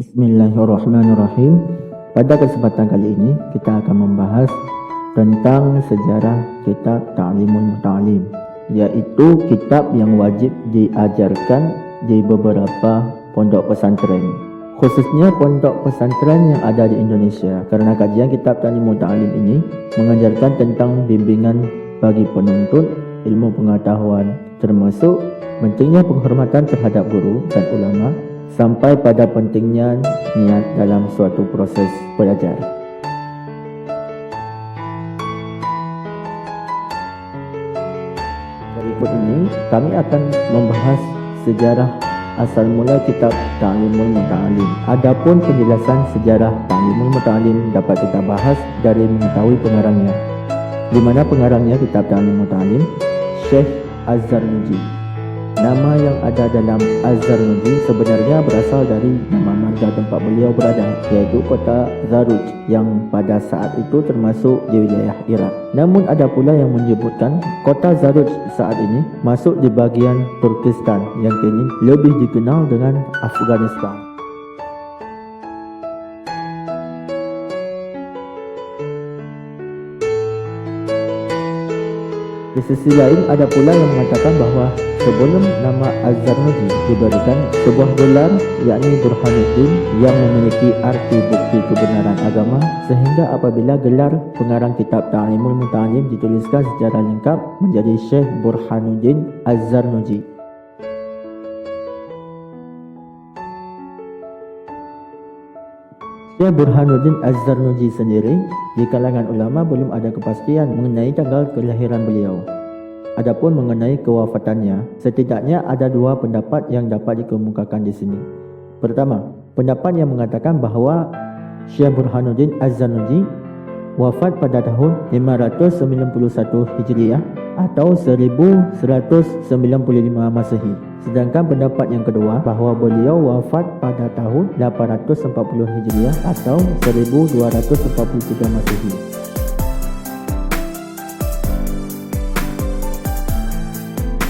Bismillahirrahmanirrahim. Pada kesempatan kali ini kita akan membahas tentang sejarah kitab Ta'limul Muta'allim, iaitu kitab yang wajib diajarkan di beberapa pondok pesantren, khususnya pondok pesantren yang ada di Indonesia, kerana kajian kitab Ta'limul Muta'allim ini mengajarkan tentang bimbingan bagi penuntut ilmu pengetahuan, termasuk pentingnya penghormatan terhadap guru dan ulama, sampai pada pentingnya niat dalam suatu proses belajar. Berikut ini kami akan membahas sejarah asal mula kitab Ta'limul Muta'allim. Adapun penjelasan sejarah Ta'limul Muta'allim dapat kita bahas dari mengetahui pengarangnya, di mana pengarangnya kitab Ta'limul Muta'allim Syekh Az-Zarnuji. Nama yang ada dalam Az-Zarnuji sebenarnya berasal dari nama marga tempat beliau berada, iaitu kota Zaruj, yang pada saat itu termasuk di wilayah Iraq. Namun ada pula yang menyebutkan kota Zaruj saat ini masuk di bahagian Turkistan yang kini lebih dikenal dengan Afghanistan. Di sisi lain ada pula yang mengatakan bahawa sebelum nama Az-Zarnuji diberikan sebuah gelar, yakni Burhanuddin, yang memiliki arti bukti kebenaran agama, sehingga apabila gelar pengarang kitab Ta'limul Muta'allim dituliskan secara lengkap menjadi Syekh Burhanuddin Az-Zarnuji. Syekh Burhanuddin Az-Zarnuji sendiri, di kalangan ulama belum ada kepastian mengenai tanggal kelahiran beliau. Adapun mengenai kewafatannya, setidaknya ada dua pendapat yang dapat dikemukakan di sini. Pertama, pendapat yang mengatakan bahawa Syekh Burhanuddin Az-Zarnuji wafat pada tahun 591 Hijriah atau 1195 Masehi. Sedangkan pendapat yang kedua bahawa beliau wafat pada tahun 840 Hijriah atau 1243 Masehi.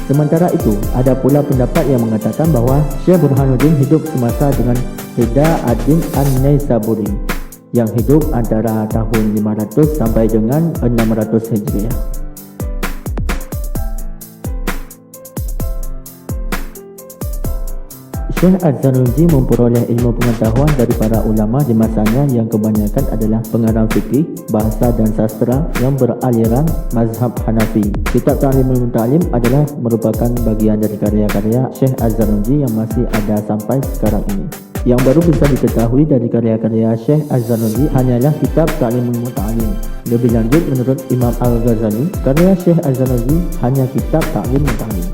Sementara itu, ada pula pendapat yang mengatakan bahawa Syekh Burhanuddin hidup semasa dengan Hida ad-Din An-Naisaburi, yang hidup antara tahun 500 sampai dengan 600 Hijriah. Syekh Az-Zarnuji memperoleh ilmu pengetahuan dari para ulama di masanya yang kebanyakan adalah pengarang fikih, bahasa dan sastra yang beraliran mazhab Hanafi. Kitab Ta'limul Muta'allim adalah merupakan bagian dari karya-karya Syekh Az-Zarnuji yang masih ada sampai sekarang ini. Yang baru bisa diketahui dari karya-karya Syekh Az-Zarnuji hanyalah kitab Ta'limul Muta'allim. Lebih lanjut, menurut Imam Al-Ghazali, karya Syekh Az-Zarnuji hanya kitab Ta'limul Muta'allim.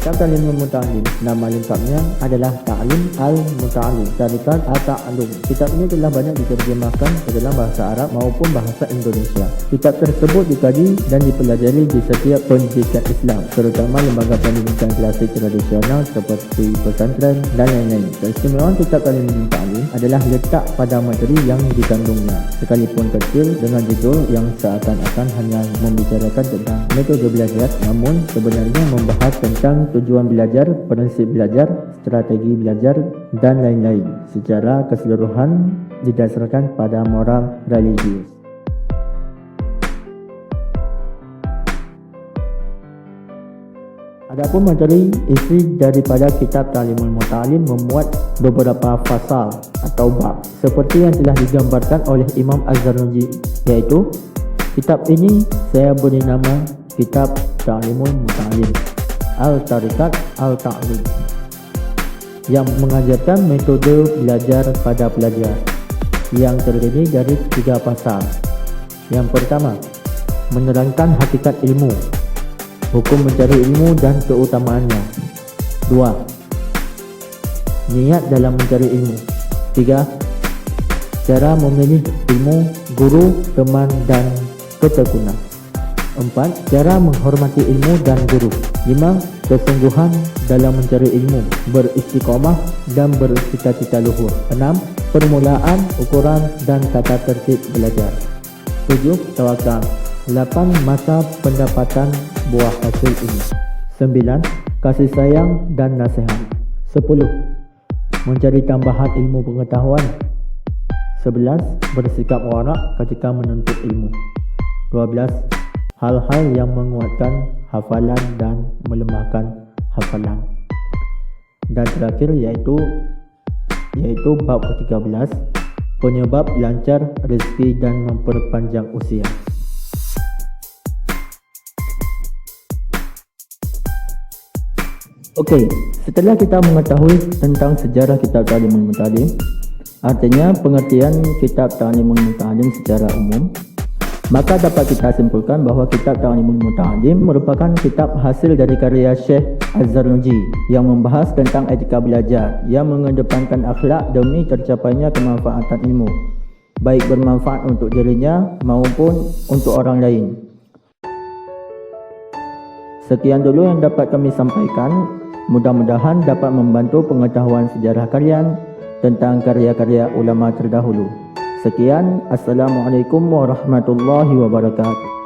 Kitab Ta'limul Muta'allim, nama lengkapnya adalah Ta'lim Al-Muta'allim, Tarikat At-Ta'allum. Kitab ini telah banyak diterjemahkan ke dalam bahasa Arab maupun bahasa Indonesia. Kitab tersebut dikaji dan dipelajari di setiap pendidikan Islam, terutama lembaga pendidikan klasik tradisional seperti pesantren dan lain-lain. Keistimewaan kitab Ta'limul Muta'allim adalah letak pada materi yang dikandungnya, sekalipun kecil dengan judul yang seakan-akan hanya membicarakan tentang metode belajar, namun sebenarnya membahas tentang tujuan belajar, prinsip belajar, strategi belajar dan lain-lain secara keseluruhan didasarkan pada moral religius. Adapun materi isi daripada kitab Ta'limul Muta'allim memuat beberapa fasal atau bab seperti yang telah digambarkan oleh Imam Az-Zarnuji, iaitu kitab ini saya beri nama Kitab Ta'limul Muta'allim Al-Tarikat Al-Ta'lim, yang mengajarkan metode belajar pada pelajar, yang terdiri dari 3 pasal. Yang pertama, menerangkan hakikat ilmu, hukum mencari ilmu dan keutamaannya. 2. Niat dalam mencari ilmu. 3. Cara memilih ilmu, guru, teman dan ketekunan. 4. Cara menghormati ilmu dan guru. 5. Kesungguhan dalam mencari ilmu, beristiqomah dan bercita-cita luhur. 6. permulaan, ukuran dan tata tertib belajar. 7. Tawakal. 8. Masa pendapatan buah hasil ini. 9. Kasih sayang dan nasihat. 10. Mencari tambahan ilmu pengetahuan. 11. Bersikap warak ketika menuntut ilmu. 12. Hal-hal yang menguatkan hafalan dan melemahkan hafalan. Dan terakhir yaitu bab ke-13, penyebab lancar rezeki dan memperpanjang usia. Okey, setelah kita mengetahui tentang sejarah kitab Ta'limul Muta'allim, artinya pengertian kitab Ta'limul Muta'allim secara umum, maka dapat kita simpulkan bahawa kitab Ta'limul Muta'allim merupakan kitab hasil dari karya Syekh Az-Zarnuji yang membahas tentang etika belajar yang mengedepankan akhlak demi tercapainya kemanfaatan ilmu, baik bermanfaat untuk dirinya maupun untuk orang lain. Sekian dulu yang dapat kami sampaikan. Mudah-mudahan dapat membantu pengetahuan sejarah kalian tentang karya-karya ulama terdahulu. Sekian, Assalamualaikum warahmatullahi wabarakatuh.